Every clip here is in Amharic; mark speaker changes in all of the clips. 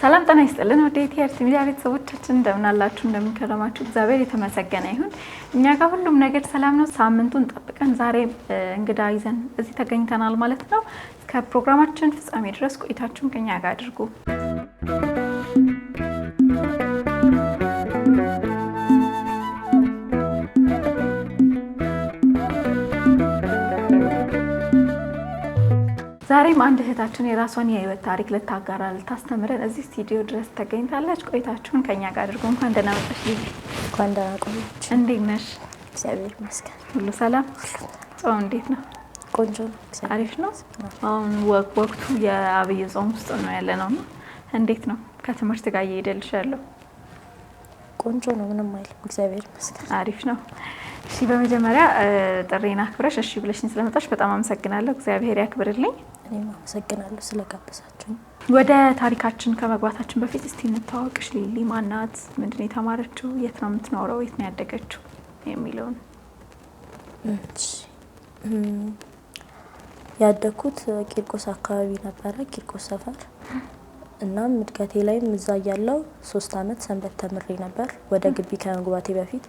Speaker 1: ሰላም ጤና ይስጥልን ወደ ኢቲአርቲ ሚዲያ ቤተሰቦቻችን እንደምን አላችሁ እንደምን ከረማችሁ እግዚአብሔር የተመሰገነ ይሁን እኛ ጋር ሁሉም ነገር ሰላም ነው ሳምንቱን ጠብቀን ዛሬ እንግዳ ይዘን እዚህ ተገኝተናል ማለት ነው ከፕሮግራማችን ፍጻሜ ድረስ ቆይታችሁን ከኛ ጋር አድርጉ ዛሬም አንድ እህታችን የራሷን የህይወት ታሪክ ልታጋራ ልታስተምረን እዚህ ስቱዲዮ ድረስ ተገኝታለች ቆይታችሁን ከኛ ጋር አድርጉ እንኳን ደህና መጣሽ ልጅ
Speaker 2: እንኳን ደህና ቆያችሁ
Speaker 1: እንዴት ነሽ
Speaker 2: እግዚአብሔር ይመስገን
Speaker 1: ሁሉ ሰላም ጾም እንዴት ነው
Speaker 2: ቆንጆ
Speaker 1: አሪፍ ነው አሁን ወቅቱ የአብይ ጾም ውስጥ ነው ያለነው እንዴት ነው ከትምህርት ጋር እየሄደልሻለሁ
Speaker 2: ቆንጆ ነው ምንም አይልም እግዚአብሔር ይመስገን
Speaker 1: አሪፍ ነው እሺ በመጀመሪያ ጥሬና አክብረሽ እሺ ብለሽኝ ስለመጣሽ በጣም አመሰግናለሁ እግዚአብሔር ያክብርልኝ
Speaker 2: እኔም አመሰግናለሁ ስለጋበዛችሁኝ
Speaker 1: ወደ ታሪካችን ከመግባታችን በፊት እስቲ እንተዋወቅሽ ሊሊ ማናት ምንድነው የተማረችው የት ነው የምትኖረው የት ነው ያደገችው የሚለውን
Speaker 2: እሺ ያደኩት ቂርቆስ አካባቢ ነበር ቂርቆስ ሰፈር እና ምድገቴ ላይም እዛ ያለው 3 አመት ሰንበት ተምሬ ነበር ወደ ግቢ ከመግባቴ በፊት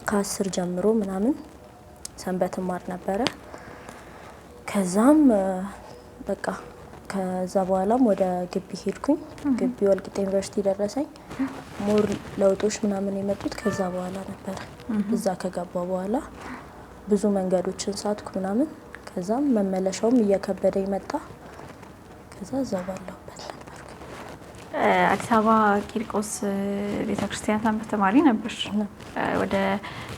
Speaker 2: ከ10 ጀምሮ ምናምን ሰንበት ማር ነበር ከዛም በቃ ከዛ በኋላም ወደ ግቢ ሄድኩኝ ግቢ ወልቂጤ ዩኒቨርሲቲ ደረሰኝ ሞር ለውጦች ምናምን የመጡት ከዛ በኋላ ነበር እዛ ከገባው በኋላ ብዙ መንገዶችን ሳትኩ ምናምን ከዛም መመለሻውም እየከበደኝ መጣ ከዛ ዘባለሁበት ነበር
Speaker 1: አዲስ አበባ ቂርቆስ ቤተክርስቲያን ሰንበት ተማሪ ነበር ወደ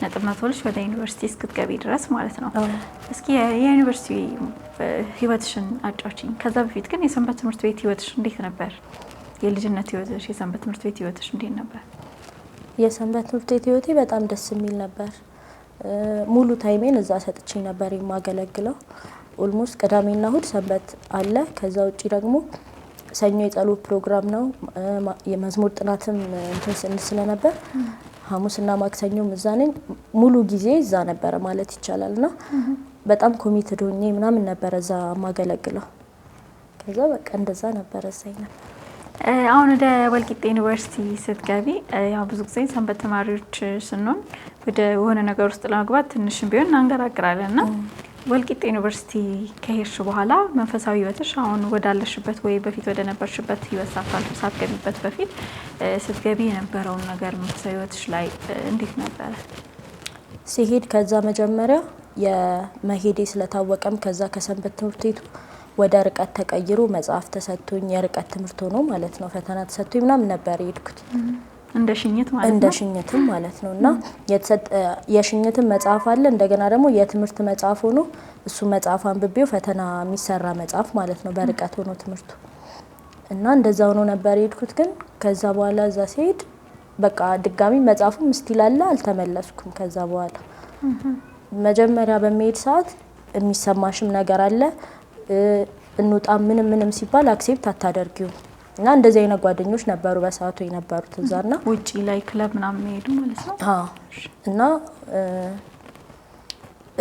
Speaker 1: ነጥብናቶልሽ ወደ ዩኒቨርሲቲ እስክትገቢ ድረስ ማለት ነው እስኪ የዩኒቨርሲቲ ህይወትሽን አጫውቺኝ ከዛ በፊት ግን የሰንበት ትምህርት ቤት ህይወትሽ እንዴት ነበር የልጅነት ህይወትሽ የሰንበት ትምህርት ቤት ህይወትሽ እንዴት ነበር
Speaker 2: የሰንበት ትምህርት ቤት ህይወቴ በጣም ደስ የሚል ነበር ሙሉ ታይሜን እዛ ሰጥቼ ነበር የማገለግለው ኦልሞስት ቅዳሜና እሁድ ሰንበት አለ ከዛ ውጪ ደግሞ ሰኞ የጸሎት ፕሮግራም ነው የመዝሙር ጥናትም እንትን ስለነበር ሐሙስና ማክሰኞም እዛ ነኝ ሙሉ ጊዜ እዛ ነበር ማለት ይቻላልና በጣም ኮሚትድ ሆኜ ምናምን ነበር እዛ ማገለግለው ከዛ በቃ እንደዛ ነበር እዛኝ ነበር
Speaker 1: አሁን ወደ ወልቂጤ ዩኒቨርሲቲ ስትገቢ ያው ብዙ ጊዜ ሰንበት ተማሪዎች ስንሆን ወደ ሆነ ነገር ውስጥ ለመግባት ትንሽም ቢሆን እናንገራግራለንና ወልቂጤ ዩኒቨርሲቲ ከሄድሽ በኋላ መንፈሳዊ ህይወትሽ አሁን ወዳለሽበት ወይ በፊት ወደ ነበርሽበት ህይወት ሳትገቢበት በፊት ስትገቢ የነበረው ነገር መንፈሳዊ ህይወትሽ ላይ እንዴት ነበር
Speaker 2: ሲሄድ ከዛ መጀመሪያ የመሄዴ ስለታወቀም ከዛ ከሰንበት ትምህርት ቤቱ ወደ ርቀት ተቀይሮ መጽሐፍ ተሰጥቶኝ የርቀት ትምህርት ሆኖ ማለት ነው ፈተና ተሰጥቶኝ ምናምን ነበር የሄድኩት
Speaker 1: እንደ ሽኝት ማለት ነው
Speaker 2: እንደ ሽኝትም ማለት ነውና የሽኝትም መጽሐፍ አለ እንደገና ደግሞ የትምህርት መጽሐፍ ሆኖ እሱ መጽሐፍ አንብቤው ፈተና የሚሰራ መጽሐፍ ማለት ነው በርቀት ሆኖ ትምህርቱ እና እንደዛው ነው ነበር የሄድኩት ግን ከዛ በኋላ እዛ ሲሄድ በቃ ድጋሚ መጽሐፉም ስቲል አለ አልተመለስኩም ከዛ በኋላ መጀመሪያ በመሄድ ሰዓት የሚሰማሽም ነገር አለ እንውጣ ምንም ሲባል አክሴፕት አታደርጊው እና እንደዚህ አይነት ጓደኞች ነበሩ በሰዓቱ የነበሩት እዛና
Speaker 1: ውጪ ላይ ክለብ ምናምን ሄዱ ማለት ነው
Speaker 2: አዎ እና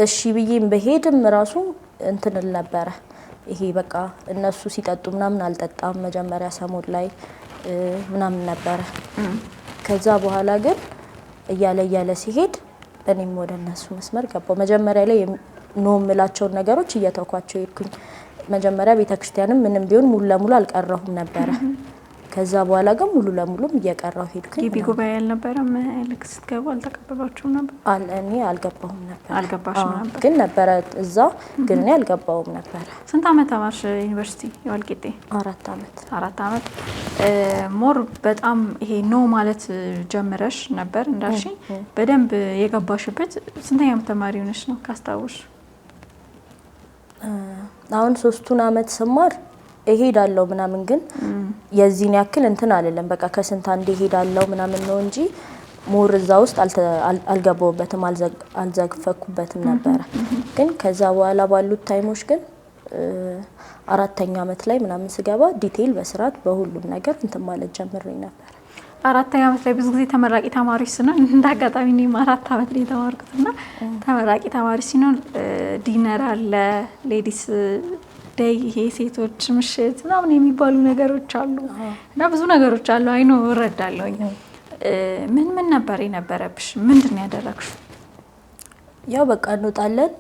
Speaker 2: እሺ ብዬም በሄድም ራሱ እንትን ነበር ይሄ በቃ እነሱ ሲጠጡ ምናምን አልጠጣም መጀመሪያ ሰሞን ላይ ምናምን ነበር ከዛ በኋላ ግን እያለ ሲሄድ እኔም ወደ እነሱ መስመር ገባው መጀመሪያ ላይ ነው የምላቸው ነገሮች እየተኳቸው ይልኩኝ መጀመሪያ ቤተክርስቲያንም ምንም ቢሆን ሙሉ ለሙሉ አልቀረሁም ነበር ከዛ በኋላ ግን ሙሉ ለሙሉ እየቀረሁ ሄድኩኝ
Speaker 1: ግቢ ጉባኤ አልነበረም ልክ ስትገቡ አልተቀበሏችሁም ነበር
Speaker 2: እኔ አልገባሁም ነበር
Speaker 1: አልገባሽም ነበር
Speaker 2: ግን ነበር እዛ ግን እኔ አልገባሁም ነበር
Speaker 1: ስንት አመት ተማርሽ ዩኒቨርሲቲ የወልቂጤ
Speaker 2: 4 አመት
Speaker 1: 4 አመት ሞር በጣም ይሄ ኖ ማለት ጀምረሽ ነበር እንዳልሽ በደንብ የገባሽበት ስንተኛ አመት ተማሪ ሆነሽ ነው ካስታውሽ
Speaker 2: አሁን 3 አመት ስማር እሄዳለሁ ምናምን ግን የዚህን ያክል እንትን አይደለም በቃ ከስንት አንዴ እሄዳለሁ ምናምን ነው እንጂ ሞር እዛ ውስጥ አልገባውበትም አልዘግፈኩበትም ነበር ግን ከዛ በኋላ ባሉት ታይሞች ግን 4ኛ አመት ላይ ምናምን ስገባ ዲቴል በስርዓት በሁሉም ነገር እንትን ማለት ጀምሬ ነበር
Speaker 1: 4ኛ አመት ላይ ብዙ ጊዜ ተመራቂ ተማሪዎች ሲሆን እንዳጋጣሚ ነው 4 አመት ላይ ተማርኩትና ተመራቂ ተማሪ ሲሆን ዲነር አለ ሌዲስ ደይ ይሄ ሴቶች ምሽት ምናምን የሚባሉ ነገሮች አሉ እና ብዙ ነገሮች አሉ። አይኖ እረዳለሁኝ። ምን ምን ነበር የነበረብሽ? ምንድን ነው ያደረግሽው?
Speaker 2: ያው በቃ እንወጣለን፣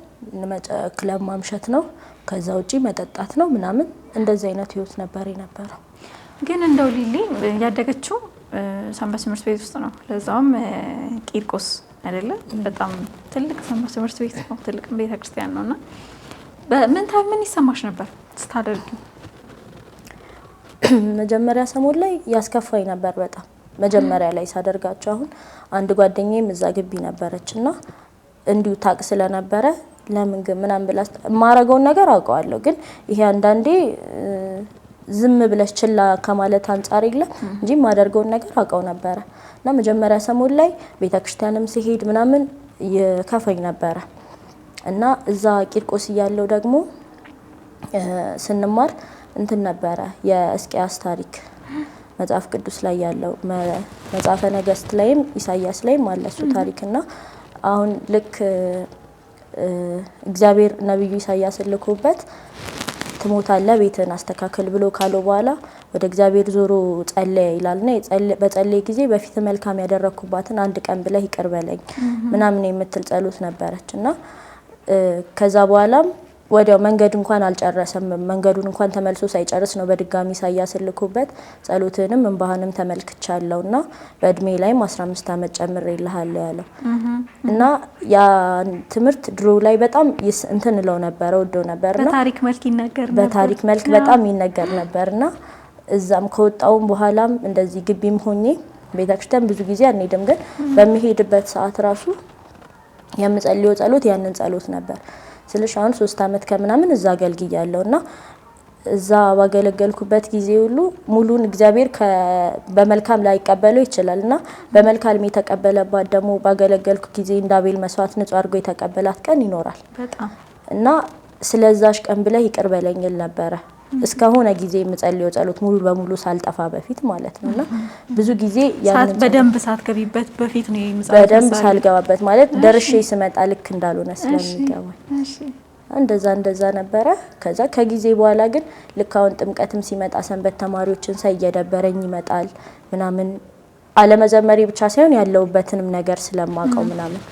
Speaker 2: ክለብ ማምሸት ነው፣ ከዛ ውጪ መጠጣት ነው ምናምን፣ እንደዚህ አይነት ህይወት ነበር የነበረው።
Speaker 1: ግን እንደው ሊሊ ያደገችው ሰንበት ትምህርት ቤት ውስጥ ነው፣ ለዛውም ቂርቆስ አይደለ? በጣም ትልቅ ሰንበት ትምህርት ቤት ነው፣ ትልቅ ቤተክርስቲያን ነውና ምን ይሰማሽ ነበር ስታደርጊ?
Speaker 2: መጀመሪያ ሰሞን ላይ ያስከፋኝ ነበር በጣም መጀመሪያ ላይ ሳደርጋቸው። አሁን አንድ ጓደኛዬም እዛ ግቢ ነበረችና እንዲሁ ታቅ ስለነበረ ለምን ግን ምናምን ብላ የማረገውን ነገር አውቀዋለሁ። ግን ይሄ አንዳንዴ ዝም ብለሽ ችላ ከማለት አንጻር የለም እንጂ የማደርገውን ነገር አውቀው ነበረ እና መጀመሪያ ሰሞን ላይ ቤተክርስቲያንም ሲሄድ ምናምን ይከፋኝ ነበረ እና እዛ ቂርቆስ እያለው ደግሞ ስንማር እንትን ነበረ የእስቂያስ ታሪክ መጽሐፍ ቅዱስ ላይ ያለው መጽሐፈ ነገሥት ላይም ኢሳያስ ላይም አለ እሱ ታሪክና አሁን ልክ እግዚአብሔር ነብዩ ኢሳያስን ልኮበት ትሞታለህ ቤትን አስተካክል ብሎ ካለው በኋላ ወደ እግዚአብሔር ዞሮ ጸለየ ይላልና በጸለየ ጊዜ በፊት መልካም ያደረኩባትን አንድ ቀን ብለህ ይቅር በለኝ ምናምን የምትል ጸሎት ነበረችና ከዛ በኋላም ወዲያው መንገድ እንኳን አልጨረሰም። መንገዱን እንኳን ተመልሶ ሳይጨርስ ነው በድጋሚ ኢሳያስን ልኮበት ጸሎትንም እንባህንም ተመልክቻለሁና በእድሜ ላይም 15 አመት ጨምሬልሃለሁ ያለው እና ያ ትምህርት ድሮ ላይ በጣም እንትን ነው ነበር ወደው ነበርና
Speaker 1: በታሪክ መልክ ይነገር ነበር።
Speaker 2: በታሪክ መልክ በጣም ይነገር ነበርና እዛም ከወጣውም በኋላም እንደዚህ ግቢም ሆኜ ቤተክርስቲያን ብዙ ጊዜ አንሄድም፣ ግን በሚሄድበት ሰዓት ራሱ የምጸልየው ጸሎት ያንን ጸሎት ነበር። ስለሽ አሁን 3 አመት ከምናምን እዛ አገልግያለሁና እዛ ባገለገልኩበት ጊዜ ሁሉ ሙሉን እግዚአብሔር በመልካም ላይ ይቀበለው ይችላልና በመልካም የተቀበለባት ደግሞ ባገለገልኩ ጊዜ እንዳቤል መስዋዕት ንጹህ አድርጎ የተቀበላት ቀን ይኖራል
Speaker 1: በጣም
Speaker 2: እና ስለዛሽ ቀን ብለህ ይቅር በለኝ ነበረ እስከሆነ ጊዜ የምጸልየው ጸሎት ሙሉ በሙሉ ሳልጠፋ በፊት ማለት ነውና ብዙ ጊዜ ያን
Speaker 1: በደንብ ሳትገቢበት በፊት ነው የምጸልየው
Speaker 2: በደንብ ሳልገባበት ማለት ደርሼ ስመጣ ልክ እንዳልሆነ ስለሚገባኝ እንደዛ ነበረ። ከዛ ከጊዜ በኋላ ግን ልክ አሁን ጥምቀትም ሲመጣ ሰንበት ተማሪዎችን ሳይደበረኝ ይመጣል ምናምን አለመዘመሪ ብቻ ሳይሆን ያለውበትንም ነገር ስለማቀው ምናምን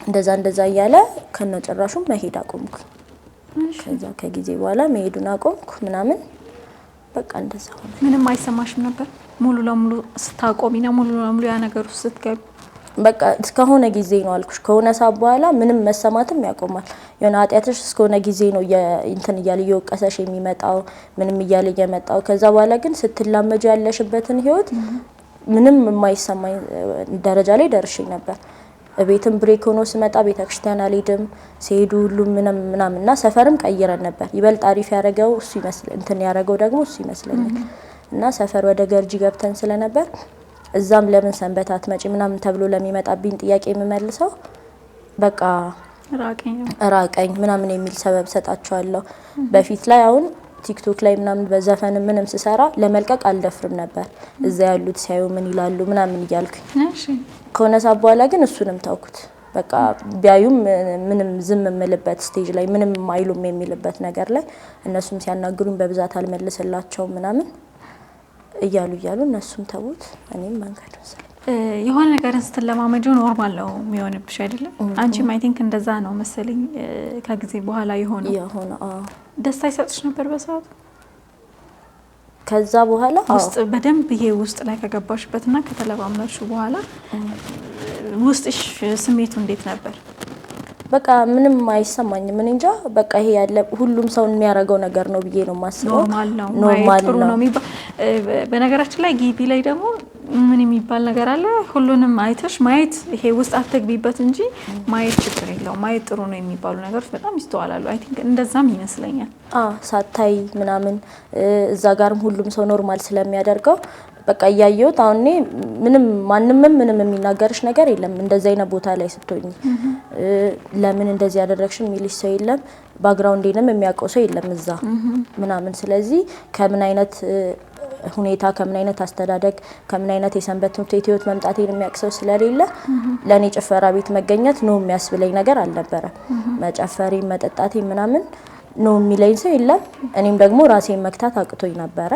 Speaker 2: እንደዛ እያለ ከነጭራሹም መሄድ አቆምኩ። ከዛ ከጊዜ በኋላ መሄዱን አቆምኩ ምናምን በቃ እንደዛ ሆነ።
Speaker 1: ምንም አይሰማሽም ነበር ሙሉ ለሙሉ ስታቆሚ ነው ሙሉ ለሙሉ ያ ነገር ውስጥ ስትገቢ?
Speaker 2: በቃ እስከሆነ ጊዜ ነው አልኩሽ። ከሆነ ሰዓት በኋላ ምንም መሰማትም ያቆማል። የሆነ ኃጢአትሽ እስከሆነ ጊዜ ነው እንትን እያለ እየወቀሰሽ የሚመጣው ምንም እያለ እየመጣው። ከዛ በኋላ ግን ስትላመጂ ያለሽበትን ህይወት ምንም የማይሰማኝ ደረጃ ላይ ደርሼ ነበር። ቤትም ብሬክ ሆኖ ስመጣ ቤተክርስቲያን አልሄድም ሲሄዱ ሁሉ ምናምንና ሰፈርም ቀይረን ነበር። ይበልጥ አሪፍ ያደረገው እሱ ይመስል እንትን ያደረገው ደግሞ እሱ ይመስለኛል። እና ሰፈር ወደ ገርጂ ገብተን ስለነበር እዛም ለምን ሰንበት አትመጪ ምናምን ተብሎ ለሚመጣብኝ ጥያቄ የምመልሰው በቃ ራቀኝ ምናምን የሚል ሰበብ ሰጣቸዋለሁ። በፊት ላይ አሁን ቲክቶክ ላይ ምናምን በዘፈን ምንም ስሰራ ለመልቀቅ አልደፍርም ነበር እዛ ያሉት ሲያዩ ምን ይላሉ ምናምን እያልኩኝ። ከሆነ ሰዓት በኋላ ግን እሱንም ታውኩት። በቃ ቢያዩም ምንም ዝም የምልበት ስቴጅ ላይ ምንም አይሉም የሚልበት ነገር ላይ እነሱም ሲያናግሩኝ በብዛት አልመልስላቸው ምናምን እያሉ እነሱም ተውት እኔም መንገዱን ስለ
Speaker 1: የሆነ ነገርን ስትለማመጂው ኖርማል ነው የሚሆንብሽ አይደለም? አንቺም አይ ቲንክ እንደዛ ነው መሰለኝ ከጊዜ በኋላ የሆነ ደስታ ይሰጥሽ ነበር በሰዓቱ?
Speaker 2: ከዛ በኋላ
Speaker 1: ውስጥ በደንብ ይሄ ውስጥ ላይ ከገባሽበትና ከተለማመድሽ በኋላ ውስጥሽ ስሜቱ እንዴት ነበር?
Speaker 2: በቃ ምንም አይሰማኝም። ምን እንጃ በቃ ይሄ ያለ ሁሉም ሰው የሚያደርገው ነገር ነው ብዬ ነው የማስበው።
Speaker 1: ኖርማል ነው የሚባል በነገራችን ላይ ግቢ ላይ ደግሞ ምን የሚባል ነገር አለ። ሁሉንም አይተሽ ማየት ይሄ ውስጥ አትግቢበት እንጂ ማየት ችግር የለውም ማየት ጥሩ ነው የሚባሉ ነገሮች በጣም ይስተዋላሉ። አይ ቲንክ እንደዛም ይመስለኛል።
Speaker 2: ሳታይ ምናምን እዛ ጋርም ሁሉም ሰው ኖርማል ስለሚያደርገው በቃ እያየሁት አሁን ማንም ምንም የሚናገርሽ ነገር የለም። እንደዚህ አይነት ቦታ ላይ ስትሆኚ ለምን እንደዚህ ያደረግሽ የሚልሽ ሰው የለም። ባክግራውንዴንም የሚያውቀው ሰው የለም እዛ ምናምን። ስለዚህ ከምን አይነት ሁኔታ ከምን አይነት አስተዳደግ ከምን አይነት የሰንበት ትምህርት ቤት ህይወት መምጣቴን የሚያቅሰው ስለሌለ ለኔ ጭፈራ ቤት መገኘት ነው የሚያስብለኝ ነገር አልነበረ። መጨፈሪ መጠጣቴ ምናምን ነው የሚለኝ ሰው የለም። እኔም ደግሞ ራሴን መክታት አቅቶኝ ነበረ።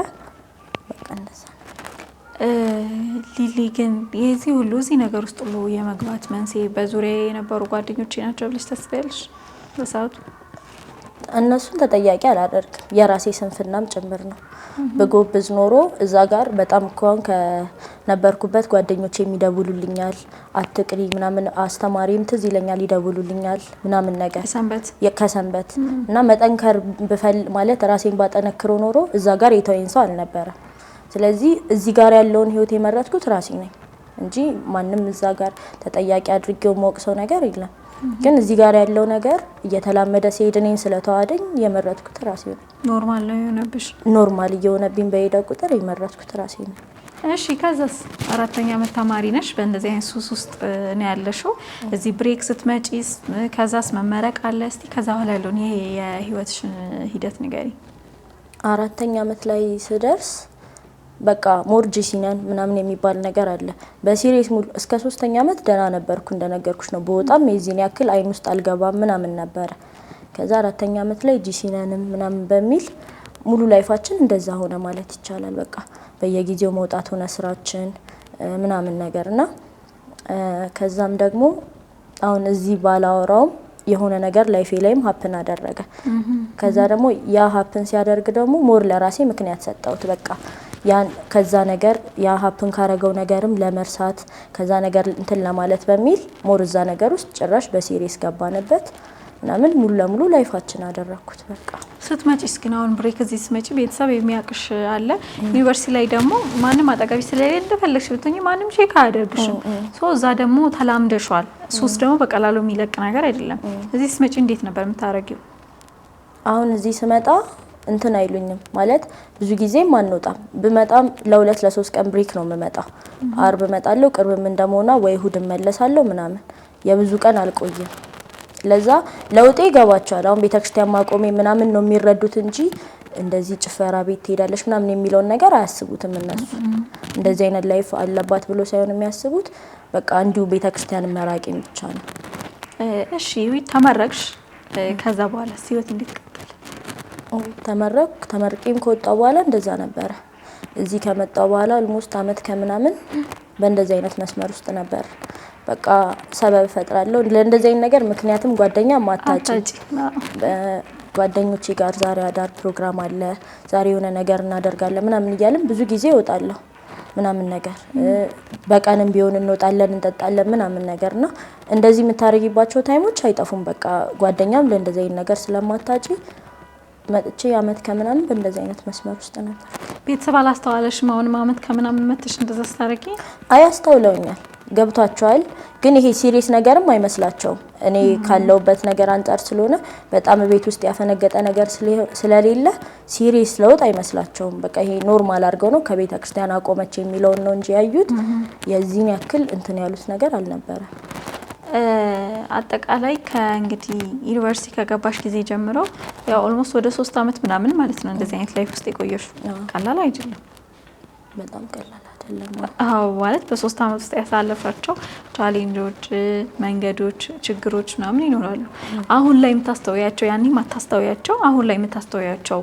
Speaker 2: በቃ እንደዛ
Speaker 1: ሊሊ ግን የዚህ ሁሉ እዚህ ነገር ውስጥ ሁሉ የመግባት መንስኤ በዙሪያ የነበሩ ጓደኞቼ ናቸው ብለሽ ታስቢያለሽ? በሰዓቱ
Speaker 2: እነሱን ተጠያቂ አላደርግም፣ የራሴ ስንፍናም ጭምር ነው። በጎብዝ ኖሮ እዛ ጋር በጣም እንኳን ከነበርኩበት ጓደኞቼ የሚደውሉልኛል፣ አትቅሪ ምናምን፣ አስተማሪም ትዝ ይለኛል ይደውሉልኛል ምናምን ነገር ከሰንበት እና መጠንከር ማለት ራሴን ባጠነክሮ ኖሮ እዛ ጋር የተወኝ ሰው አልነበረም። ስለዚህ እዚህ ጋር ያለውን ህይወት የመረጥኩት ራሴ ነኝ እንጂ ማንም እዛ ጋር ተጠያቂ አድርጌው የማወቅሰው ነገር የለም። ግን እዚህ ጋር ያለው ነገር እየተላመደ ሲሄድ እኔን ስለተዋደኝ የመረጥኩት ራሴ ነው።
Speaker 1: ኖርማል ነው የሆነብሽ?
Speaker 2: ኖርማል እየሆነብኝ በሄደ ቁጥር የመረጥኩት ራሴ ነው።
Speaker 1: እሺ ከዛስ? 4ኛ ዓመት ተማሪ ነሽ፣ በእንደዚህ አይነት ሱስ ውስጥ ነው ያለሽው። እዚህ ብሬክ ስትመጪስ ከዛስ መመረቅ አለ። እስቲ ከዛ በኋላ ያለውን ይሄ የህይወትሽን ሂደት ንገሪ።
Speaker 2: 4ኛ ዓመት ላይ ስደርስ በቃ ሞር ጂሲነን ምናምን የሚባል ነገር አለ። በሲሪየስ ሙሉ እስከ 3ኛ ዓመት ደህና ነበርኩ እንደነገርኩሽ ነው። በወጣም የዚህን ያክል አይን ውስጥ አልገባም ምናምን ነበረ። ከዛ 4ኛ ዓመት ላይ ጂሲነንም ምናምን በሚል ሙሉ ላይፋችን እንደዛ ሆነ ማለት ይቻላል። በቃ በየጊዜው መውጣት ሆነ ስራችን ምናምን ነገርና ከዛም ደግሞ አሁን እዚህ ባላወራውም የሆነ ነገር ላይፌ ላይም ሀፕን አደረገ። ከዛ ደግሞ ያ ሀፕን ሲያደርግ ደግሞ ሞር ለራሴ ምክንያት ሰጠሁት። በቃ ያን ከዛ ነገር ያ ሀፕን ካረገው ነገርም ለመርሳት ከዛ ነገር እንትን ለማለት በሚል ሞር እዛ ነገር ውስጥ ጭራሽ በሲሪየስ ገባንበት ምናምን ሙሉ ለሙሉ ላይፋችን አደረኩት። በቃ
Speaker 1: ስትመጪስ ግን አሁን ብሬክ እዚህ ስትመጪ ቤተሰብ የሚያቅሽ አለ። ዩኒቨርሲቲ ላይ ደግሞ ማንም አጠገቢ ስለሌለ እንደፈለግሽ ብትሆኚ ማንም ቼክ አያደርግሽም። እዛ ደግሞ ተላምደሻል። ሱስ ደግሞ በቀላሉ የሚለቅ ነገር አይደለም። እዚህ ስትመጪ እንዴት ነበር የምታረጊው?
Speaker 2: አሁን እዚህ ስመጣ እንትን አይሉኝም ማለት ብዙ ጊዜም አንወጣም። ብመጣም ለ2 ለ3 ቀን ብሬክ ነው የምመጣው። አርብ እመጣለሁ፣ ቅርብም እንደመሆና ወይ እሁድ እመለሳለሁ ምናምን። የብዙ ቀን አልቆይም። ለዛ ለውጤ ይገባቸዋል። አሁን ቤተክርስቲያን ማቆሜ ምናምን ነው የሚረዱት እንጂ እንደዚህ ጭፈራ ቤት ትሄዳለሽ ምናምን የሚለውን ነገር አያስቡትም እነሱ። እንደዚህ አይነት ላይፍ አለባት ብሎ ሳይሆን የሚያስቡት በቃ እንዲሁ ቤተክርስቲያን መራቄም ብቻ ነው።
Speaker 1: እሺ ተመረቅሽ፣ ከዛ በኋላ ህይወት እንዴት ቀጠለ?
Speaker 2: ተመርቄም ከወጣው በኋላ እንደዛ ነበረ። እዚህ ከመጣው በኋላ ኦልሞስት አመት ከምናምን በእንደዚህ አይነት መስመር ውስጥ ነበር። በቃ ሰበብ ፈጥራለሁ ለእንደዚህ አይነት ነገር። ምክንያቱም ጓደኛ ማታጭ ጓደኞቼ ጋር ዛሬ አዳር ፕሮግራም አለ፣ ዛሬ የሆነ ነገር እናደርጋለን ምናምን እያልን ብዙ ጊዜ እወጣለሁ ምናምን ነገር። በቀንም ቢሆን እንወጣለን እንጠጣለን ምናምን ነገርና እንደዚህ የምታረጊባቸው ታይሞች አይጠፉም። በቃ ጓደኛም ለእንደዚህ አይነት ነገር ስለማታጭ መጥቼ አመት ከምናምን በእንደዚህ አይነት መስመር ውስጥ ነበር።
Speaker 1: ቤተሰብ አላስተዋለሽም? አሁንም አመት ከምናምን መጥተሽ እንደዛ ስታረጊ?
Speaker 2: አያስተውለውኛል፣ ገብቷቸዋል። ግን ይሄ ሲሪየስ ነገርም አይመስላቸውም። እኔ ካለውበት ነገር አንጻር ስለሆነ በጣም ቤት ውስጥ ያፈነገጠ ነገር ስለሌለ ሲሪየስ ለውጥ አይመስላቸውም። በቃ ይሄ ኖርማል አድርገው ነው ከቤተ ክርስቲያን አቆመች የሚለውን ነው እንጂ ያዩት የዚህን ያክል እንትን ያሉት ነገር አልነበረ።
Speaker 1: አጠቃላይ ከእንግዲህ ዩኒቨርሲቲ ከገባሽ ጊዜ ጀምሮ ያው ኦልሞስት ወደ 3 አመት ምናምን ማለት ነው እንደዚህ አይነት ላይፍ ውስጥ የቆየሽ። ቀላል አይደለም፣ በጣም ቀላል አይደለም። አዎ ማለት በ3 አመት ውስጥ ያሳለፋቸው ቻሌንጆች፣ መንገዶች፣ ችግሮች ምናምን ይኖራሉ። አሁን ላይ የምታስተውያቸው ያኔ ማታስተውያቸው አሁን ላይ የምታስተውያቸው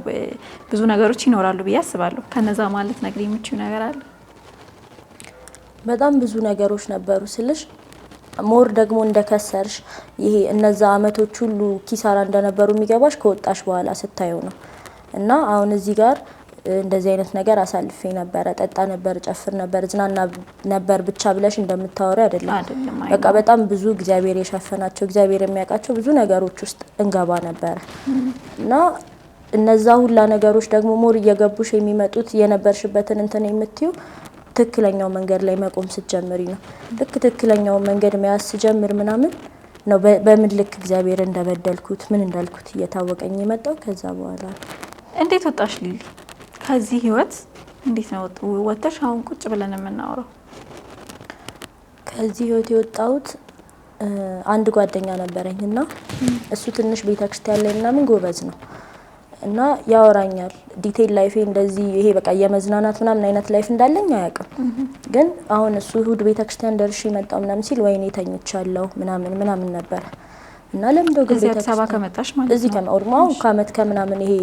Speaker 1: ብዙ ነገሮች ይኖራሉ ብዬ አስባለሁ። ከነዛ ማለት ነግሪ የምችው ነገር አለ?
Speaker 2: በጣም ብዙ ነገሮች ነበሩ ስልሽ ሞር ደግሞ እንደከሰርሽ ይሄ እነዛ አመቶች ሁሉ ኪሳራ እንደነበሩ የሚገባሽ ከወጣሽ በኋላ ስታየው ነው። እና አሁን እዚህ ጋር እንደዚህ አይነት ነገር አሳልፌ ነበር፣ ጠጣ ነበር፣ ጨፍር ነበር፣ ዝናና ነበር ብቻ ብለሽ እንደምታወሪ አይደለም። በቃ በጣም ብዙ እግዚአብሔር የሸፈናቸው እግዚአብሔር የሚያውቃቸው ብዙ ነገሮች ውስጥ እንገባ ነበር። እና እነዛ ሁላ ነገሮች ደግሞ ሞር እየገቡሽ የሚመጡት የነበርሽበትን እንትን የምትዩ ትክክለኛው መንገድ ላይ መቆም ስትጀምሪ ነው። ልክ ትክክለኛው መንገድ መያዝ ስጀምር ምናምን ነው በምን ልክ እግዚአብሔር እንደበደልኩት ምን እንዳልኩት እየታወቀኝ የመጣው ከዛ በኋላ።
Speaker 1: እንዴት ወጣሽ ሊሊ ከዚህ ህይወት? እንዴት ነው ወጥተሽ አሁን ቁጭ ብለን የምናወራው?
Speaker 2: ከዚህ ህይወት የወጣሁት አንድ ጓደኛ ነበረኝና እሱ ትንሽ ቤተክርስቲያን ላይ ምናምን ጎበዝ ነው እና ያወራኛል ዲቴል ላይፌ እንደዚህ ይሄ በቃ የመዝናናት ምናምን አይነት ላይፍ እንዳለኝ አያውቅም። ግን አሁን እሱ እሁድ ቤተክርስቲያን ደርሼ መጣሁ ምናምን ሲል ወይኔ ተኝቻለሁ ምናምን ነበር። እና ለምንድነው ግን
Speaker 1: እዚህ አዲስ አበባ ከመጣሽ ማለት ነው?
Speaker 2: እዚህ ከመኦርማው ከአመት ከምናምን ይሄ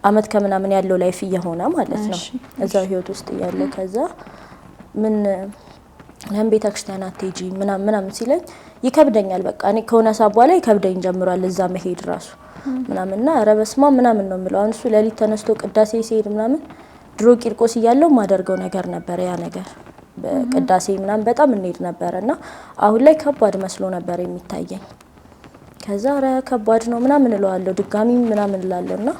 Speaker 2: አመት ከምናምን ያለው ላይፍ እየሆነ ማለት ነው እዛው ህይወት ውስጥ ያለው ከዛ ምን ለምን ቤተክርስቲያን አትሄጂ ምናምን ሲለኝ ይከብደኛል። በቃ እኔ ከሆነ ሰዓት በኋላ ይከብደኝ ጀምሯል እዛ መሄድ ራሱ ምናምንና ኧረ በስመ አብ ምናምን ነው የምለው። አሁን እሱ ሌሊት ተነስቶ ቅዳሴ ሲሄድ ምናምን ድሮ ቂርቆስ እያለው ማደርገው ነገር ነበር ያ ነገር በቅዳሴ ምናምን በጣም እንሄድ ነበርና አሁን ላይ ከባድ መስሎ ነበር የሚታየኝ። ከዛ ኧረ ከባድ ነው ምናምን እለዋለሁ ድጋሚ ምናምን እላለሁና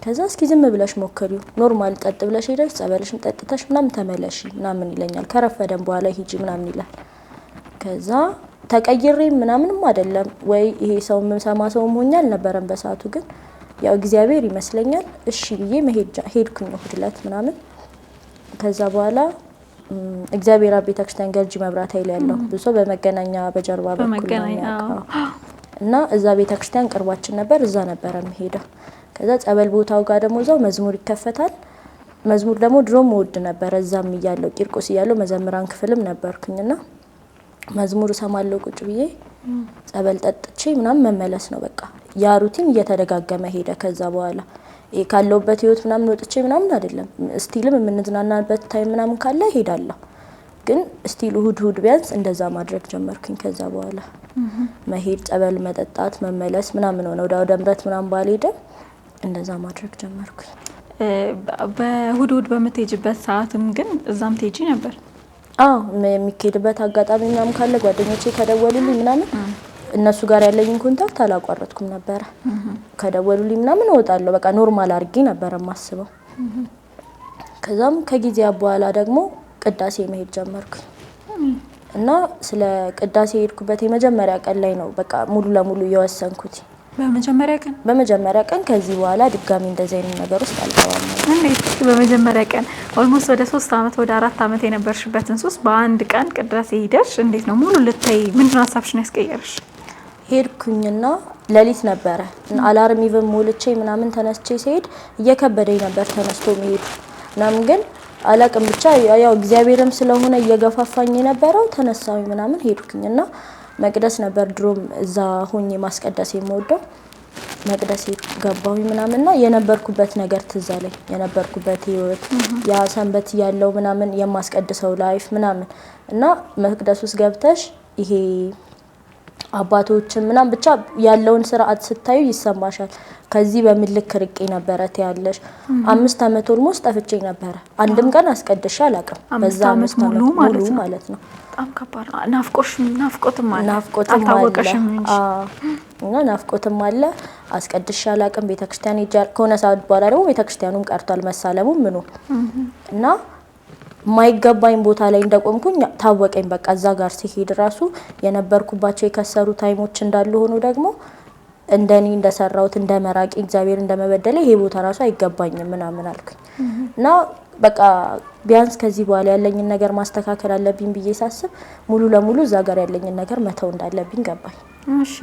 Speaker 2: ከዛ እስኪ ዝም ብለሽ ሞክሪው ኖርማል ጠጥ ብለሽ ሄደሽ ጸበልሽን ጠጥተሽ ምናምን ተመለሺ ምናምን ይለኛል። ከረፈደም በኋላ ሂጂ ምናምን ይላል። ከዛ ተቀይሬ ምናምንም አይደለም ወይ ይሄ ሰው ሰማ ሰው ሆኛል አልነበረም በሰዓቱ ግን ያው እግዚአብሔር ይመስለኛል እሺ ብዬ ሄድኩኝ እሁድ ዕለት ምናምን። ከዛ በኋላ እግዚአብሔር አብ ቤተክርስቲያን ገርጂ መብራት ኃይል ያለው ብዙ በመገናኛ በጀርባ በኩል ነው እና እዛ ቤተክርስቲያን ቅርባችን ነበር እዛ ነበር የምሄደው። ከዛ ጸበል ቦታው ጋር ደግሞ እዛው መዝሙር ይከፈታል። መዝሙር ደግሞ ድሮም ወድ ነበር እዛም እያለው ቂርቆስ እያለው መዘምራን ክፍልም ነበርኩኝና መዝሙር ሰማለው ቁጭ ብዬ ጸበል ጠጥቼ ምናምን መመለስ ነው በቃ ያ ሩቲን እየተደጋገመ ሄደ። ከዛ በኋላ ካለውበት ህይወት ምናምን ወጥቼ ምናምን አይደለም ስቲልም የምንዝናናበት ታይም ምናምን ካለ ሄዳለሁ ግን ስቲል እሁድ ቢያንስ እንደዛ ማድረግ ጀመርኩኝ። ከዛ በኋላ መሄድ ጸበል መጠጣት መመለስ ምናምን ነው ወደ ምረት ምናምን ባልሄድም እንደዛ ማድረግ ጀመርኩኝ።
Speaker 1: በእሁድ በመተጅበት ሰዓትም ግን እዛም ተጂ ነበር?
Speaker 2: አዎ የሚኬድበት አጋጣሚ ምናምን ካለ ጓደኞቼ ከደወሉልኝ ምናምን እነሱ ጋር ያለኝን ኮንታክት አላቋረጥኩም ነበር። ከደወሉልኝ ምናምን እወጣለሁ በቃ ኖርማል አድርጌ ነበር የማስበው። ከዛም ከጊዜ በኋላ ደግሞ ቅዳሴ መሄድ ጀመርኩኝ እና ስለ ቅዳሴ ሄድኩበት የመጀመሪያ ቀን ላይ ነው በቃ ሙሉ ለሙሉ የወሰንኩት። በመጀመሪያ ቀን ከዚህ በኋላ ድጋሚ እንደዚህ አይነት ነገር ውስጥ አልገባም።
Speaker 1: እንዴት በመጀመሪያ ቀን ኦልሞስት ወደ 3 አመት ወደ 4 አመት የነበርሽበትን ሱስ በአንድ ቀን ቅዳሴ ሄደሽ እንዴት ነው ሙሉ ልታይ ምንድነው ሀሳብሽን ያስቀየርሽ?
Speaker 2: ሄድኩኝና ሌሊት ነበረ አላርም ኢቭን ሞልቼ ምናምን ተነስቼ ሲሄድ እየከበደኝ ነበር ተነስቶ መሄድ ምናምን ግን አላቅም ብቻ ያው እግዚአብሔርም ስለሆነ እየገፋፋኝ የነበረው ተነሳሁኝ ምናምን ሄድኩኝና መቅደስ ነበር ድሮም እዛ ሆኜ ማስቀደስ የምወደው መቅደስ ገባሁኝ ምናምንና የነበርኩበት ነገር ትዝ አለኝ የነበርኩበት ህይወት ያ ሰንበት ያለው ምናምን የማስቀድሰው ላይፍ ምናምን እና መቅደስ ውስጥ ገብተሽ ይሄ አባቶችን ምናምን ብቻ ያለውን ስርዓት ስታዩ ይሰማሻል። ከዚህ በምልክ ርቄ ነበረ ታያለሽ 5 አመት ኦልሞስት ጠፍቼ ነበረ አንድም ቀን አስቀድሻ አላቅም በዛ 5 አመት ሙሉ ማለት ነው።
Speaker 1: በጣም ከባድ ናፍቆትም አለ አልታወቀሽም እንጂ
Speaker 2: እና ናፍቆትም አለ አስቀድሻ አላቅም። ቤተክርስቲያን ይጃር ከሆነ ሰዓት በኋላ ደግሞ ቤተክርስቲያኑም ቀርቷል መሳለሙ ምኑ እና ማይገባኝ ቦታ ላይ እንደቆምኩኝ ታወቀኝ። በቃ እዛ ጋር ሲሄድ ራሱ የነበርኩባቸው የከሰሩ ታይሞች እንዳሉ ሆኖ ደግሞ እንደኔ እንደሰራውት እንደመራቂ እግዚአብሔር እንደመበደለ ይሄ ቦታ ራሱ አይገባኝም ምናምን አልኩኝ እና በቃ ቢያንስ ከዚህ በኋላ ያለኝን ነገር ማስተካከል አለብኝ ብዬ ሳስብ ሙሉ ለሙሉ እዛ ጋር ያለኝን ነገር መተው እንዳለብኝ ገባኝ።
Speaker 1: እሺ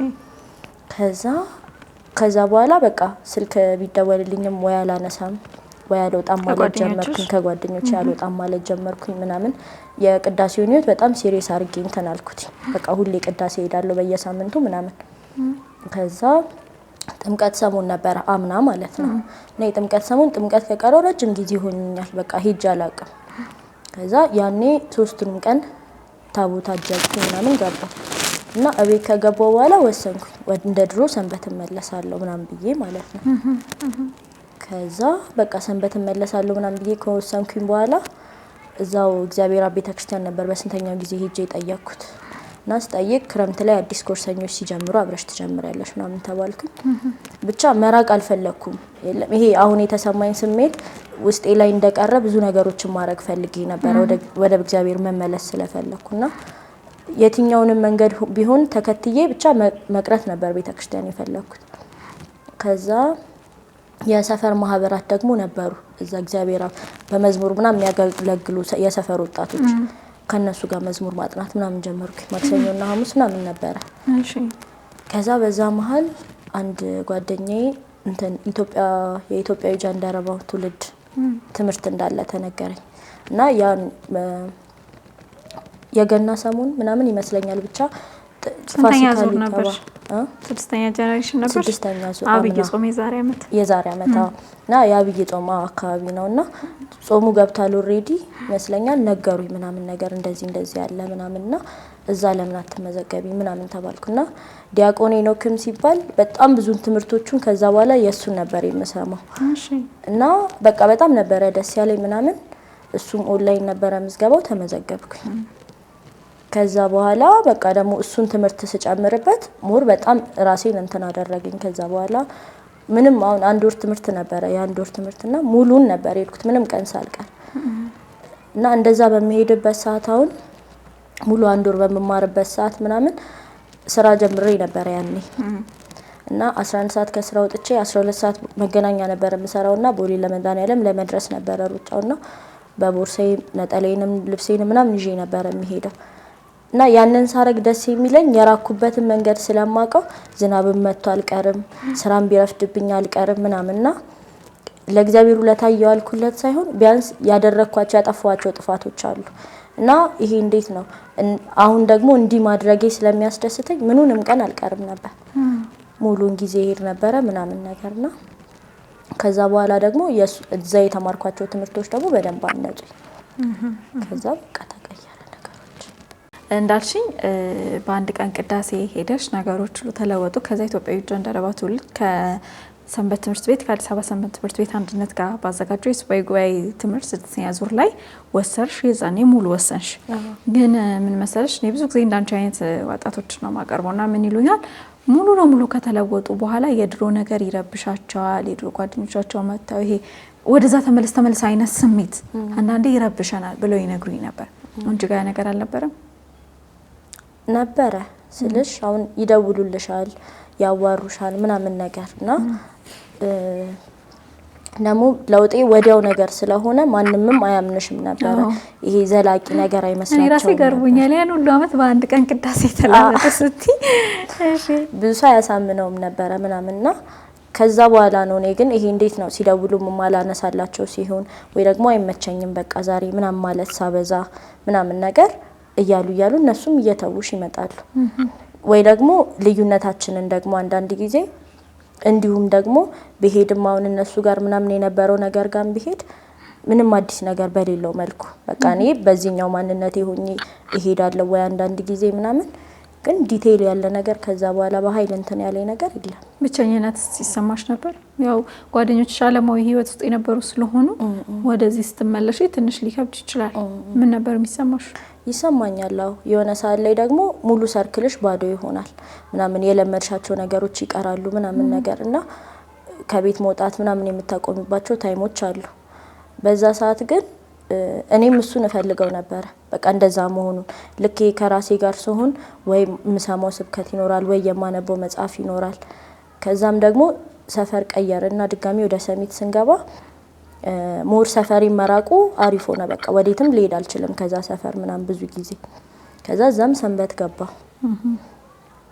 Speaker 2: ከዛ በኋላ በቃ ስልክ ቢደወልልኝም ወይ አላነሳም ወይ አልወጣም ማለት ጀመርኩኝ። ከጓደኞቼ አልወጣም ማለት ጀመርኩኝ ምናምን የቅዳሴውን ህይወት በጣም ሲሪየስ አድርጌ እንትን አልኩት። በቃ ሁሌ ቅዳሴ ሄዳለሁ በየሳምንቱ ምናምን። ከዛ ጥምቀት ሰሞን ነበር አምና ማለት ነው እና የጥምቀት ሰሞን ጥምቀት ከቀረው ረጅም ጊዜ ሆኛል በቃ ሄጄ አላቅም። ከዛ ያኔ 3ቱንም ቀን ታቦት አጀብኩኝ ምናምን ገባሁ እና እቤት ከገባሁ በኋላ ወሰንኩኝ እንደ ድሮ ሰንበት እመለሳለሁ ምናምን ብዬ ማለት ነው። ከዛ በቃ ሰንበት እመለሳለሁ ምናምን ብዬ ከወሰንኩኝ በኋላ እዛው እግዚአብሔር አብ ቤተክርስቲያን ነበር በስንተኛው ጊዜ ሄጄ ጠየቅኩት እና ስጠይቅ ክረምት ላይ አዲስ ኮርሰኞች ሲጀምሩ አብረሽ ትጀምሪያለሽ ምናምን ተባልኩኝ። ብቻ መራቅ አልፈለኩም። ይሄ አሁን የተሰማኝ ስሜት ውስጤ ላይ እንደቀረ ብዙ ነገሮችን ማድረግ ፈልጌ ነበር ወደ እግዚአብሔር መመለስ ስለፈለኩና የትኛውንም መንገድ ቢሆን ተከትዬ ብቻ መቅረት ነበር ቤተክርስቲያን የፈለኩት። ከዛ የሰፈር ማህበራት ደግሞ ነበሩ እዛ እግዚአብሔር በመዝሙር ምናምን የሚያገለግሉ የሰፈር ወጣቶች ከነሱ ጋር መዝሙር ማጥናት ምናምን ጀመርኩ። ማክሰኞና ሐሙስ ምናምን ነበር።
Speaker 1: እሺ
Speaker 2: ከዛ በዛ መሃል አንድ ጓደኛዬ እንትን የኢትዮጵያዊ ጃንደረባው ትውልድ ትምህርት እንዳለ ተነገረኝ እና ያን የገና ሰሞን ምናምን ይመስለኛል ብቻ
Speaker 1: ስንተኛ ዙር ነበር? ስድስተኛ ጀነሬሽን ነበር።
Speaker 2: ስድስተኛ
Speaker 1: አብይ ጾም የዛሬ ዓመት
Speaker 2: እና የአብይ ጾም አካባቢ ነውና ጾሙ ገብቷል ኦሬዲ ይመስለኛል። ነገሩኝ ምናምን ነገር እንደዚህ ያለ ምናምንና እዛ ለምን አትመዘገቢ ምናምን ተባልኩና ዲያቆን ሄኖክም ሲባል በጣም ብዙ ትምህርቶቹን ከዛ በኋላ የሱን ነበር የምሰማው እና በቃ በጣም ነበረ ደስ ያለኝ ምናምን። እሱም ኦንላይን ነበረ ምዝገባው ተመዘገብኩኝ። ከዛ በኋላ በቃ ደግሞ እሱን ትምህርት ስጨምርበት ሞር በጣም ራሴን እንትን አደረገኝ። ከዛ በኋላ ምንም አሁን 1 ወር ትምህርት ነበረ የ1 ወር ትምህርትና ሙሉን ነበር የሄድኩት ምንም ቀን ሳልቀር እና እንደዛ በመሄድበት ሰዓት አሁን ሙሉ 1 ወር በመማርበት ሰዓት ምናምን ስራ ጀምሬ ነበር ያኔ እና 11 ሰዓት ከስራ ወጥቼ 12 ሰዓት መገናኛ ነበር የምሰራውና ቦሌ ለመድኃኒዓለም ለመድረስ ነበር ሩጫውና በቦርሳዬ ነጠላዬንም ልብሴንም ምናምን ይዤ ነበር የሚሄደው እና ያንን ሳረግ ደስ የሚለኝ የራኩበትን መንገድ ስለማቀው ዝናብም መጥቶ አልቀርም ስራም ቢረፍድብኝ አልቀርም ምናምንና ለእግዚአብሔር ለታየው አልኩለት ሳይሆን ቢያንስ ያደረኳቸው ያጠፋዋቸው ጥፋቶች አሉ እና ይሄ እንዴት ነው አሁን ደግሞ እንዲህ ማድረጌ ስለሚያስደስተኝ ምኑንም ቀን አልቀርም ነበር ሙሉን ጊዜ ሄድ ነበር ምናምን ነገርና ከዛ በኋላ ደግሞ እዛ የተማርኳቸው ትምህርቶች ደግሞ በደንብ አነጹኝ። ከዛ በቃ ተቀየረ ነገሮች።
Speaker 1: እንዳልሽኝ በአንድ ቀን ቅዳሴ ሄደሽ ነገሮች ሁሉ ተለወጡ። ከዛ ኢትዮጵያዊ ጃንደረባ ትውልድ ከሰንበት ትምህርት ቤት ከአዲስ አበባ ሰንበት ትምህርት ቤት አንድነት ጋር ባዘጋጀው የሱባኤ ጉባኤ ትምህርት 6ኛ ዙር ላይ ወሰርሽ። የዛኔ ሙሉ ወሰንሽ። ግን ምን መሰለሽ እኔ ብዙ ጊዜ እንዳንቺ አይነት ወጣቶች ነው ማቀርበውና ምን ይሉኛል ሙሉ ለሙሉ ከተለወጡ በኋላ የድሮ ነገር ይረብሻቸዋል። የድሮ ጓደኞቻቸው መጣው ይሄ ወደዛ ተመለስ አይነት ስሜት አንዳንዴ ይረብሸናል ብለው ይነግሩኝ ነበር። እንጂ ጋር ነገር አልነበረም
Speaker 2: ነበረ ስልሽ አሁን ይደውሉልሻል ያዋሩሻል ምናምን ነገርና ደግሞ ለውጤ ወዲያው ነገር ስለሆነ ማንንም አያምንሽም ነበር። ይሄ ዘላቂ ነገር አይመስላችሁም።
Speaker 1: እኔ ራሴ ገርቦኛል ያን ሁሉ አመት በአንድ ቀን ቅዳሴ ተላመደ ስቲ እሺ
Speaker 2: ብዙ ያሳምነውም ነበር ምናምንና ከዛ በኋላ ነው እኔ ግን ይሄ እንዴት ነው ሲደውሉ ማላነሳላቸው ሲሆን ወይ ደግሞ አይመቸኝም በቃ ዛሬ ምናምን ማለት ሳበዛ ምናምን ነገር እያሉ እነሱም እየተውሽ ይመጣሉ። ወይ ደግሞ ልዩነታችንን ደግሞ አንዳንድ ጊዜ እንዲሁም ደግሞ በሄድም አሁን እነሱ ጋር ምናምን የነበረው ነገር ጋር ቢሄድ ምንም አዲስ ነገር በሌለው መልኩ በቃ እኔ በዚህኛው ማንነቴ ሆኜ እሄዳለሁ ወይ አንዳንድ ጊዜ ምናምን ግን ዲቴይል ያለ ነገር ከዛ በኋላ በኃይል እንትን ያለ ነገር የለም።
Speaker 1: ብቸኝነት ሲሰማሽ ነበር? ያው ጓደኞች ዓለማዊ ህይወት ውስጥ የነበሩ ስለሆኑ ወደዚህ ስትመለሽ ትንሽ ሊከብድ ይችላል። ምን ነበር የሚሰማሽ?
Speaker 2: ይሰማኛል። የሆነ ሰዓት ላይ ደግሞ ሙሉ ሰርክልሽ ባዶ ይሆናል ምናምን የለመድሻቸው ነገሮች ይቀራሉ ምናምን ነገርና ከቤት መውጣት ምናምን የምታቆሚባቸው ታይሞች አሉ። በዛ ሰዓት ግን እኔም እሱን እፈልገው ነበር በቃ እንደዛ መሆኑን ልክ ከራሴ ጋር ሲሆን ወይ ምሰማው ስብከት ይኖራል ወይ የማነበው መጽሐፍ ይኖራል። ከዛም ደግሞ ሰፈር ቀየርና ድጋሚ ወደ ሰሚት ስንገባ ሞር ሰፈሪ መራቁ አሪፍ ሆነ። በቃ ወዴትም ልሄድ አልችልም ከዛ ሰፈር ምናምን ብዙ ጊዜ ከዛ ዛም ሰንበት ገባ።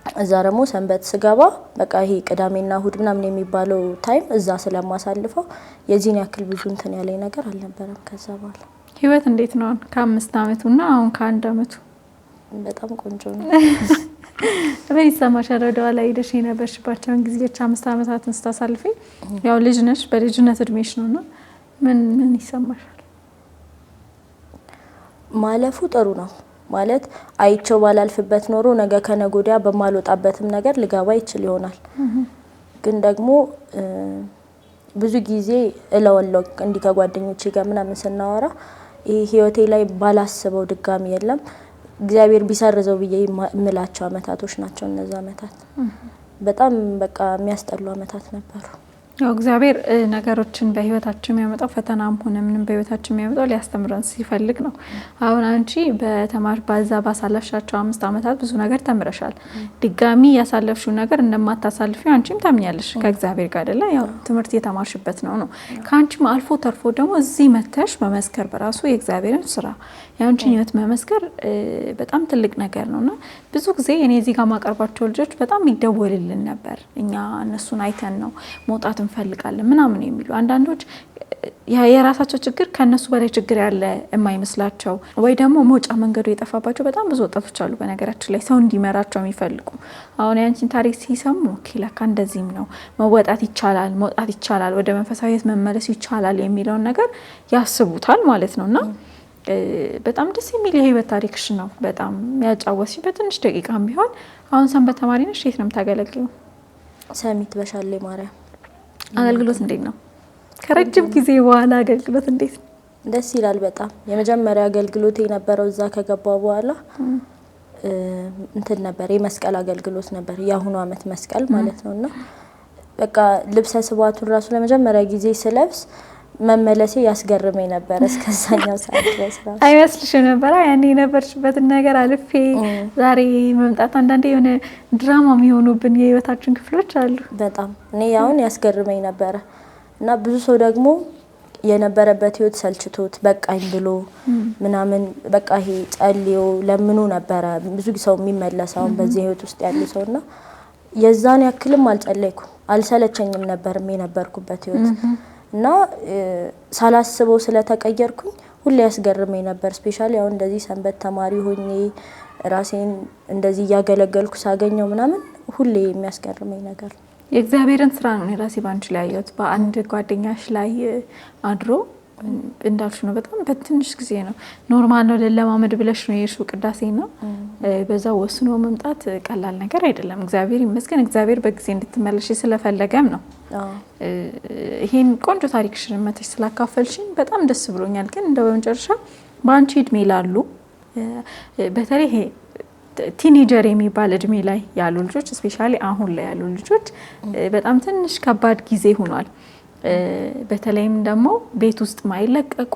Speaker 2: እዛ ደግሞ ሰንበት ስገባ በቃ ይሄ ቅዳሜና እሁድ ምናምን የሚባለው ታይም እዛ ስለማሳልፈው የዚህን ያክል ብዙ እንትን ያለኝ ነገር አልነበረም። ከዛ በኋላ
Speaker 1: ህይወት እንዴት ነው ከ5 አመቱና አሁን ከ1 አመቱ?
Speaker 2: በጣም ቆንጆ ነው።
Speaker 1: ምን ይሰማሻል? ወደ ኋላ ሄደሽ የነበርሽባቸውን ጊዜዎች 5 አመታትን ስታሳልፊ ያው ልጅ ነሽ በልጅነት እድሜሽ ነውና ምን ይሰማሻል?
Speaker 2: ማለፉ ጥሩ ነው ማለት አይቸው ባላልፍበት ኖሮ ነገ ከነጎዲያ በማልወጣበትም ነገር ልጋባ ይችል ይሆናል። ግን ደግሞ ብዙ ጊዜ እለወለው እንዲ ከጓደኞቼ ጋር ምናምን ስናወራ ይሄ ህይወቴ ላይ ባላስበው ድጋሚ የለም እግዚአብሔር ቢሰርዘው ብዬ የምላቸው አመታቶች ናቸው እነዛ አመታት። በጣም በቃ የሚያስጠሉ አመታት ነበሩ።
Speaker 1: ያው እግዚአብሔር ነገሮችን በህይወታችን የሚያመጣው ፈተናም ሆነ ምንም በህይወታችን የሚያመጣው ሊያስተምረን ሲፈልግ ነው። አሁን አንቺ በተማር ባዛ ባሳለፍሻቸው 5 አመታት ብዙ ነገር ተምረሻል። ድጋሚ ያሳለፍሽው ነገር እንደማታሳልፊው አንቺም ታምኛለሽ ከእግዚአብሔር ጋር አይደለ? ያው ትምህርት የተማርሽበት ነው። ካንቺም አልፎ ተርፎ ደግሞ እዚህ መተሽ መመስከር በራሱ የእግዚአብሔርን ስራ ያንቺን ህይወት መመስከር በጣም ትልቅ ነገር ነውና ብዙ ጊዜ እኔ እዚህ ጋር ማቀርባቸው ልጆች በጣም ይደወልልን ነበር። እኛ እነሱን አይተን ነው መውጣት እንፈልጋለን ምናምን የሚሉ አንዳንዶች የራሳቸው ችግር ከነሱ በላይ ችግር ያለ የማይመስላቸው ወይ ደግሞ መውጫ መንገዱ የጠፋባቸው በጣም ብዙ ወጣቶች አሉ። በነገራችን ላይ ሰው እንዲመራቸው የሚፈልጉ አሁን ያንቺን ታሪክ ሲሰሙ ኦኬ ለካ እንደዚህም ነው መወጣት ይቻላል፣ መውጣት ይቻላል፣ ወደ መንፈሳዊ ሕይወት መመለስ ይቻላል የሚለውን ነገር ያስቡታል ማለት ነውና በጣም ደስ የሚል የህይወት ታሪክሽ ነው። በጣም ያጫወትሽ በትንሽ ደቂቃም ቢሆን። አሁን ሰንበት ተማሪ ነሽ፣ የት ነው የምታገለግለው?
Speaker 2: ሰሚት በሻሌ ማርያም።
Speaker 1: አገልግሎት እንዴት ነው? ከረጅም ጊዜ በኋላ አገልግሎት እንዴት ነው?
Speaker 2: ደስ ይላል በጣም። የመጀመሪያ አገልግሎት የነበረው እዛ ከገባው በኋላ እንትን ነበር፣ የመስቀል አገልግሎት ነበር። የአሁኑ አመት መስቀል ማለት ነውና በቃ ልብሰ ስባቱን ራሱ ለመጀመሪያ ጊዜ ስለብስ መመለሴ ያስገርመኝ ነበር። እስከዛኛው ሰዓት ድረስ
Speaker 1: አይመስልሽም ነበር? ያኔ የነበርሽበትን ነገር አልፌ ዛሬ መምጣት አንዳንዴ የሆነ ድራማ የሚሆኑብን የህይወታችን ክፍሎች አሉ።
Speaker 2: በጣም እኔ አሁን ያስገርመኝ ነበረ እና ብዙ ሰው ደግሞ የነበረበት ህይወት ሰልችቶት በቃኝ ብሎ ምናምን በቃ ይሄ ጸልዮ ለምኑ ነበረ ብዙ ሰው የሚመለሰው በዚህ ህይወት ውስጥ ያሉ ሰውና የዛን ያክልም አልጸለይኩም፣ አልሰለቸኝም ነበርም የነበርኩበት ህይወት እና ሳላስበው ስለተቀየርኩኝ ሁሌ ያስገርመኝ ነበር። ስፔሻሊ አሁን እንደዚህ ሰንበት ተማሪ ሆኜ ራሴን እንደዚህ እያገለገልኩ ሳገኘው ምናምን ሁሌ የሚያስገርመኝ ነገር ነው።
Speaker 1: የእግዚአብሔርን ስራ ነው ራሴ ባንቺ ላይ ያየሁት። በአንድ ጓደኛሽ ላይ አድሮ እንዳልሽ ነው። በጣም በትንሽ ጊዜ ነው ኖርማል ነው ለለማመድ ብለሽ ነው የሱ ቅዳሴ ነው በዛ ወስኖ መምጣት ቀላል ነገር አይደለም። እግዚአብሔር ይመስገን። እግዚአብሔር በጊዜ እንድትመለሽ ስለፈለገም ነው። ይሄን ቆንጆ ታሪክሽን መተሽ ስላካፈልሽኝ በጣም ደስ ብሎኛል። ግን እንደው በመጨረሻ በአንቺ እድሜ ላሉ በተለይ ይሄ ቲኔጀር የሚባል እድሜ ላይ ያሉ ልጆች ስፔሻሊ አሁን ላይ ያሉ ልጆች በጣም ትንሽ ከባድ ጊዜ ሆኗል። በተለይም ደግሞ ቤት ውስጥ ማይለቀቁ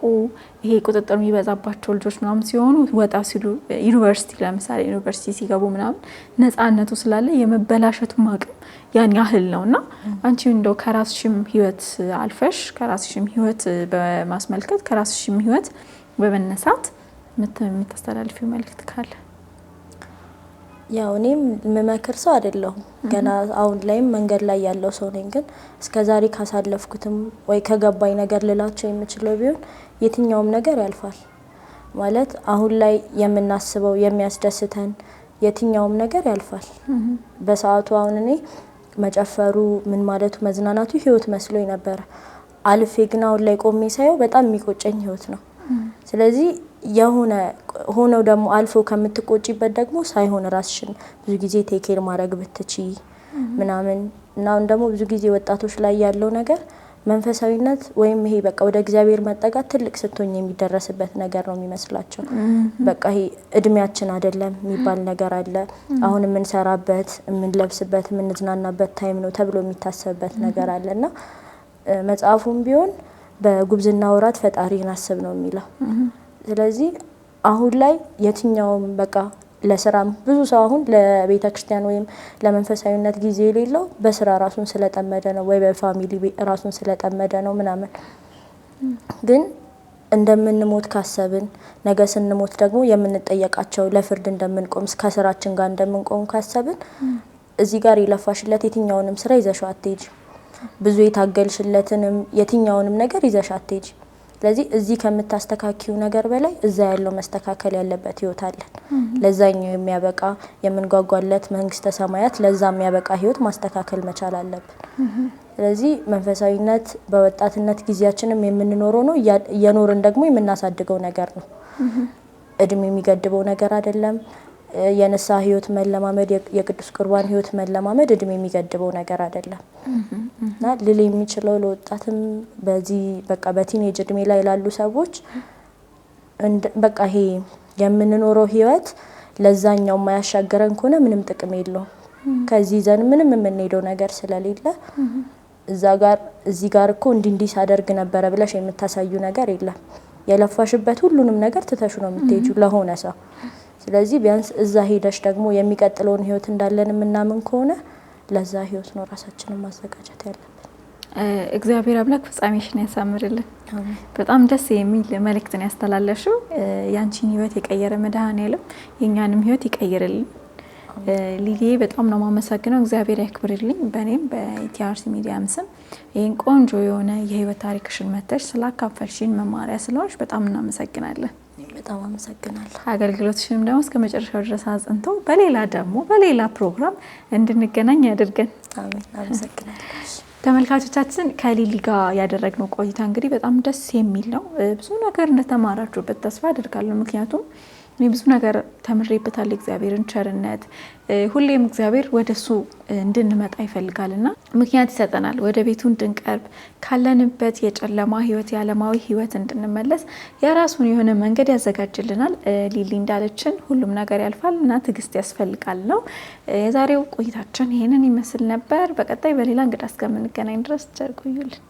Speaker 1: ይሄ ቁጥጥር የሚበዛባቸው ልጆች ምናምን ሲሆኑ ወጣ ሲሉ ዩኒቨርሲቲ ለምሳሌ ዩኒቨርሲቲ ሲገቡ ምናምን ነፃነቱ ስላለ የመበላሸቱ አቅም ያን ያህል ነውና አንቺ እንደው ከራስሽም ህይወት አልፈሽ ከራስሽም ህይወት በማስመልከት ከራስሽም ህይወት በመነሳት የምታስተላልፊው መልእክት ካለ?
Speaker 2: ያው እኔም መመክር ሰው አይደለሁም ገና አሁን ላይም መንገድ ላይ ያለው ሰው ነኝ። ግን እስከዛሬ ካሳለፍኩትም ወይ ከገባኝ ነገር ልላቸው የምችለው ቢሆን የትኛውም ነገር ያልፋል ማለት አሁን ላይ የምናስበው የሚያስደስተን የትኛውም ነገር ያልፋል በሰዓቱ። አሁን እኔ መጨፈሩ ምን ማለቱ መዝናናቱ ህይወት መስሎኝ ነበር። አልፌ ግን አሁን ላይ ቆሜ ሳየው በጣም የሚቆጨኝ ህይወት ነው። ስለዚህ የሆነ ሆነው ደግሞ አልፎ ከምትቆጪበት ደግሞ ሳይሆን ራስሽን ብዙ ጊዜ ቴኬር ማድረግ ብትቺ ምናምን እና ደግሞ ብዙ ጊዜ ወጣቶች ላይ ያለው ነገር መንፈሳዊነት ወይም ይሄ በቃ ወደ እግዚአብሔር መጠጋት ትልቅ ስትሆኝ የሚደረስበት ነገር ነው የሚመስላቸው። በቃ ይሄ እድሜያችን አይደለም የሚባል ነገር አለ። አሁን የምንሰራበት የምንለብስበት የምንዝናናበት ታይም ነው ተብሎ የሚታሰብበት ነገር አለና መጽሐፉም ቢሆን በጉብዝና ወራት ፈጣሪን አስብ ነው የሚለው። ስለዚህ አሁን ላይ የትኛውም በቃ ለስራም ብዙ ሰው አሁን ለቤተ ክርስቲያን ወይም ለመንፈሳዊነት ጊዜ የሌለው በስራ ራሱን ስለጠመደ ነው ወይ በፋሚሊ ራሱን ስለጠመደ ነው ምናምን። ግን እንደምንሞት ካሰብን ነገ ስንሞት ደግሞ የምንጠየቃቸው ለፍርድ እንደምንቆም ከስራችን ጋር እንደምንቆም ካሰብን እዚህ ጋር የለፋሽለት የትኛውንም ስራ ይዘሽው አትሄጂ። ብዙ የታገልሽለትንም የትኛውንም ነገር ይዘሽ አትሄጂ። ስለዚህ እዚህ ከምታስተካክዩ ነገር በላይ እዛ ያለው መስተካከል ያለበት ህይወት አለ። ለዛኛው የሚያበቃ የምንጓጓለት መንግስተ ሰማያት ለዛ የሚያበቃ ህይወት ማስተካከል መቻል አለብን። ስለዚህ መንፈሳዊነት በወጣትነት ጊዜያችንም የምንኖረው ነው፣ እየኖርን ደግሞ የምናሳድገው ነገር ነው። እድሜ የሚገድበው ነገር አይደለም። የንስሐ ህይወት መለማመድ የቅዱስ ቁርባን ህይወት መለማመድ እድሜ የሚገድበው ነገር አይደለም። እና ልል የሚችለው ለወጣትም በዚህ በቃ በቲኔጅ እድሜ ላይ ላሉ ሰዎች በቃ ይሄ የምንኖረው ህይወት ለዛኛው የማያሻገረን ከሆነ ምንም ጥቅም የለውም። ከዚህ ዘን ምንም የምንሄደው ነገር ስለሌለ እዚህ ጋር እኮ እንዲህ ሳደርግ ነበረ ብለሽ የምታሳዩ ነገር የለም። የለፋሽበት ሁሉንም ነገር ትተሹ ነው የምትሄጂው ለሆነ ሰው። ስለዚህ ቢያንስ እዛ ሄደሽ ደግሞ የሚቀጥለውን ህይወት እንዳለን የምናምን ከሆነ ለዛ ህይወት ነው ራሳችንን ማዘጋጀት ያለብን።
Speaker 1: እግዚአብሔር አምላክ ፍጻሜሽን ያሳምርልን። በጣም ደስ የሚል መልእክትን ያስተላለሽው። ያንቺን ህይወት የቀየረ መድኃኔዓለም የኛንም ህይወት ይቀይርልን። ሊሊዬ በጣም ነው የማመሰግነው። እግዚአብሔር ያክብርልኝ። በእኔም በቲአርሲ ሚዲያም ስም ይህን ቆንጆ የሆነ የህይወት ታሪክሽን መተሽ ስላካፈልሽን መማሪያ ስለሆንሽ በጣም እናመሰግናለን።
Speaker 2: በጣም አመሰግናለሁ።
Speaker 1: አገልግሎትሽንም ደግሞ እስከ መጨረሻው ድረስ አጽንተው በሌላ ፕሮግራም እንድንገናኝ ያድርገን።
Speaker 2: አሜን። አመሰግናለሁ።
Speaker 1: ተመልካቾቻችን ከሊሊ ጋር ያደረግነው ቆይታ እንግዲህ በጣም ደስ የሚል ነው። ብዙ ነገር እንደተማራችሁበት ተስፋ አድርጋለሁ። ምክንያቱም እኔ ብዙ ነገር ተምሬበታለሁ። እግዚአብሔርን ቸርነት ሁሌም እግዚአብሔር ወደሱ እንድንመጣ ይፈልጋልና ምክንያት ይሰጠናል። ወደ ቤቱ እንድንቀርብ ካለንበት የጨለማ ህይወት የዓለማዊ ህይወት እንድንመለስ የራሱን የሆነ መንገድ ያዘጋጅልናል። ሊሊ እንዳለችን ሁሉም ነገር ያልፋል እና ትዕግስት ያስፈልጋል ነው። የዛሬው ቆይታችን ይሄንን ይመስል ነበር። በቀጣይ በሌላ እንግዳ እስከምንገናኝ ድረስ ቸር ቆዩልን።